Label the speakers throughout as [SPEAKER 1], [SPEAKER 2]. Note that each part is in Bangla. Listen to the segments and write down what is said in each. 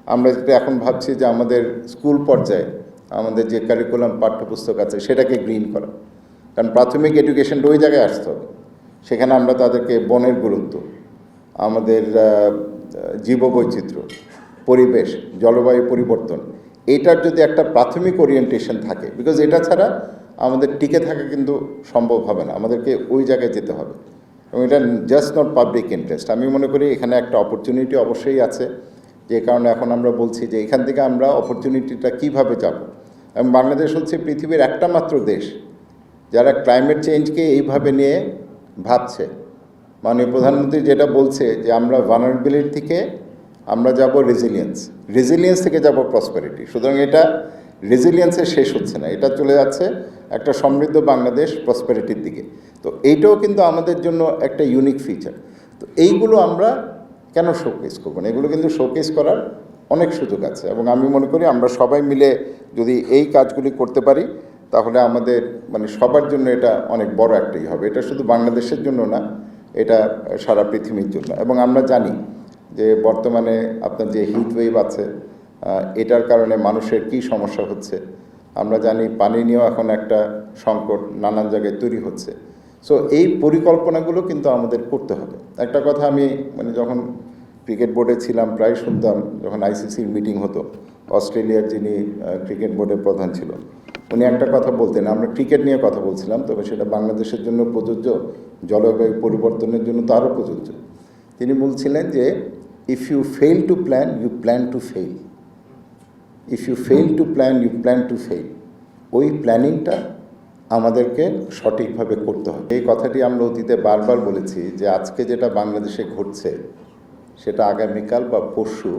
[SPEAKER 1] আমরা যেটা এখন ভাবছি যে আমাদের স্কুল পর্যায়ে আমাদের যে কারিকুলাম পাঠ্যপুস্তক আছে সেটাকে গ্রিন করা, কারণ প্রাথমিক এডুকেশনটা ওই জায়গায় আসতে হবে। সেখানে আমরা তাদেরকে বনের গুরুত্ব, আমাদের জীববৈচিত্র্য, পরিবেশ, জলবায়ু পরিবর্তন, এটার যদি একটা প্রাথমিক ওরিয়েন্টেশন থাকে, বিকজ এটা ছাড়া আমাদের টিকে থাকা কিন্তু সম্ভব হবে না, আমাদেরকে ওই জায়গায় যেতে হবে। এবং এটা জাস্ট নট পাবলিক ইন্টারেস্ট। আমি মনে করি এখানে একটা অপরচুনিটি অবশ্যই আছে, যে কারণে এখন আমরা বলছি যে এখান থেকে আমরা অপরচুনিটিটা কীভাবে যাব। এবং বাংলাদেশ হচ্ছে পৃথিবীর একটা মাত্র দেশ যারা ক্লাইমেট চেঞ্জকে এইভাবে নিয়ে ভাবছে। মাননীয় প্রধানমন্ত্রী যেটা বলছে যে আমরা ভালনারেবিলিটি থেকে আমরা যাব রেজিলিয়েন্স থেকে যাব প্রসপারিটি। সুতরাং এটা রেজিলিয়েন্সে শেষ হচ্ছে না, এটা চলে যাচ্ছে একটা সমৃদ্ধ বাংলাদেশ প্রসপারিটির দিকে। তো এইটাও কিন্তু আমাদের জন্য একটা ইউনিক ফিচার। তো এইগুলো আমরা কেন শোকেস করবো না? এগুলো কিন্তু শোকেস করার অনেক সুযোগ আছে, এবং আমি মনে করি আমরা সবাই মিলে যদি এই কাজগুলি করতে পারি তাহলে আমাদের মানে সবার জন্য এটা অনেক বড় একটাই হবে। এটা শুধু বাংলাদেশের জন্য না, এটা সারা পৃথিবীর জন্য। এবং আমরা জানি যে বর্তমানে আপনার যে হিট ওয়েভ আছে, এটার কারণে মানুষের কী সমস্যা হচ্ছে। আমরা জানি পানি নিয়েও এখন একটা সংকট নানান জায়গায় তৈরি হচ্ছে। সো এই পরিকল্পনাগুলো কিন্তু আমাদের করতে হবে। একটা কথা আমি মানে যখন ক্রিকেট বোর্ডে ছিলাম প্রায় শুনতাম, যখন আইসিসির মিটিং হতো, অস্ট্রেলিয়ার যিনি ক্রিকেট বোর্ডের প্রধান ছিল, উনি একটা কথা বলতেন, আমরা ক্রিকেট নিয়ে কথা বলছিলাম, তবে সেটা বাংলাদেশের জন্য প্রযোজ্য, জলবায়ু পরিবর্তনের জন্য তো আরও প্রযোজ্য। তিনি বলছিলেন যে if you fail to plan, you plan to fail. If you fail to plan, you plan to fail. ওই প্ল্যানিংটা আমাদেরকে সঠিকভাবে করতে হবে। এই কথাটি আমরা অতীতে বারবার বলেছি যে আজকে যেটা বাংলাদেশে ঘটছে সেটা আগামীকাল বা পরশু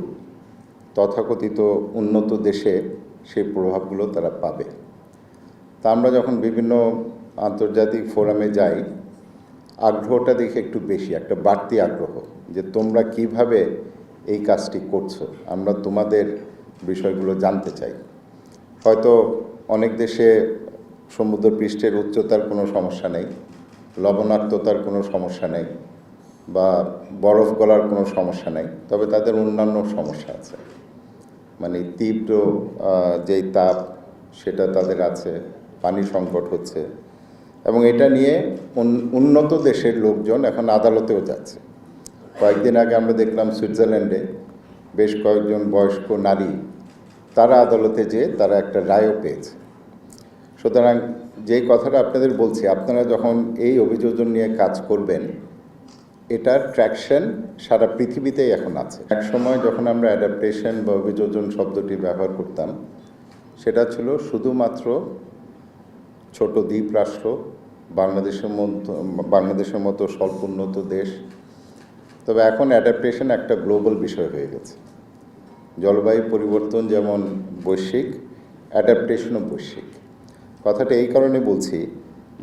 [SPEAKER 1] তথাকথিত উন্নত দেশে সেই প্রভাবগুলো তারা পাবে। তা আমরা যখন বিভিন্ন আন্তর্জাতিক ফোরামে যাই, আগ্রহটা দেখে একটু বেশি, একটা বাড়তি আগ্রহ যে তোমরা কিভাবে এই কাজটি করছো, আমরা তোমাদের বিষয়গুলো জানতে চাই। হয়তো অনেক দেশে সমুদ্রপৃষ্ঠের উচ্চতার কোনো সমস্যা নেই, লবণাক্ততার কোনো সমস্যা নেই, বা বরফ গলার কোনো সমস্যা নেই, তবে তাদের অন্যান্য সমস্যা আছে। মানে তীব্র যেই তাপ সেটা তাদের আছে, পানি সংকট হচ্ছে, এবং এটা নিয়ে উন্নত দেশের লোকজন এখন আদালতেও যাচ্ছে। কয়েকদিন আগে আমরা দেখলাম সুইজারল্যান্ডে বেশ কয়েকজন বয়স্ক নারী তারা আদালতে যেয়ে তারা একটা রায়ও পেয়েছে। সুতরাং যেই কথাটা আপনাদের বলছি, আপনারা যখন এই অভিযোজন নিয়ে কাজ করবেন, এটার ট্র্যাকশন সারা পৃথিবীতেই এখন আছে। এক সময় যখন আমরা অ্যাডাপ্টেশন বা অভিযোজন শব্দটি ব্যবহার করতাম, সেটা ছিল শুধুমাত্র ছোট দ্বীপ রাষ্ট্র, বাংলাদেশের মতো স্বল্প উন্নত দেশ। তবে এখন অ্যাডাপ্টেশন একটা গ্লোবাল বিষয় হয়ে গেছে। জলবায়ু পরিবর্তন যেমন বৈশ্বিক, অ্যাডাপ্টেশনও বৈশ্বিক। কথাটা এই কারণে বলছি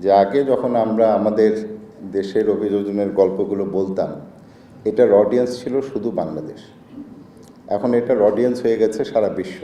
[SPEAKER 1] যে আগে যখন আমরা আমাদের দেশের অভিযোজনের গল্পগুলো বলতাম, এটার অডিয়েন্স ছিল শুধু বাংলাদেশ। এখন এটার অডিয়েন্স হয়ে গেছে সারা বিশ্ব।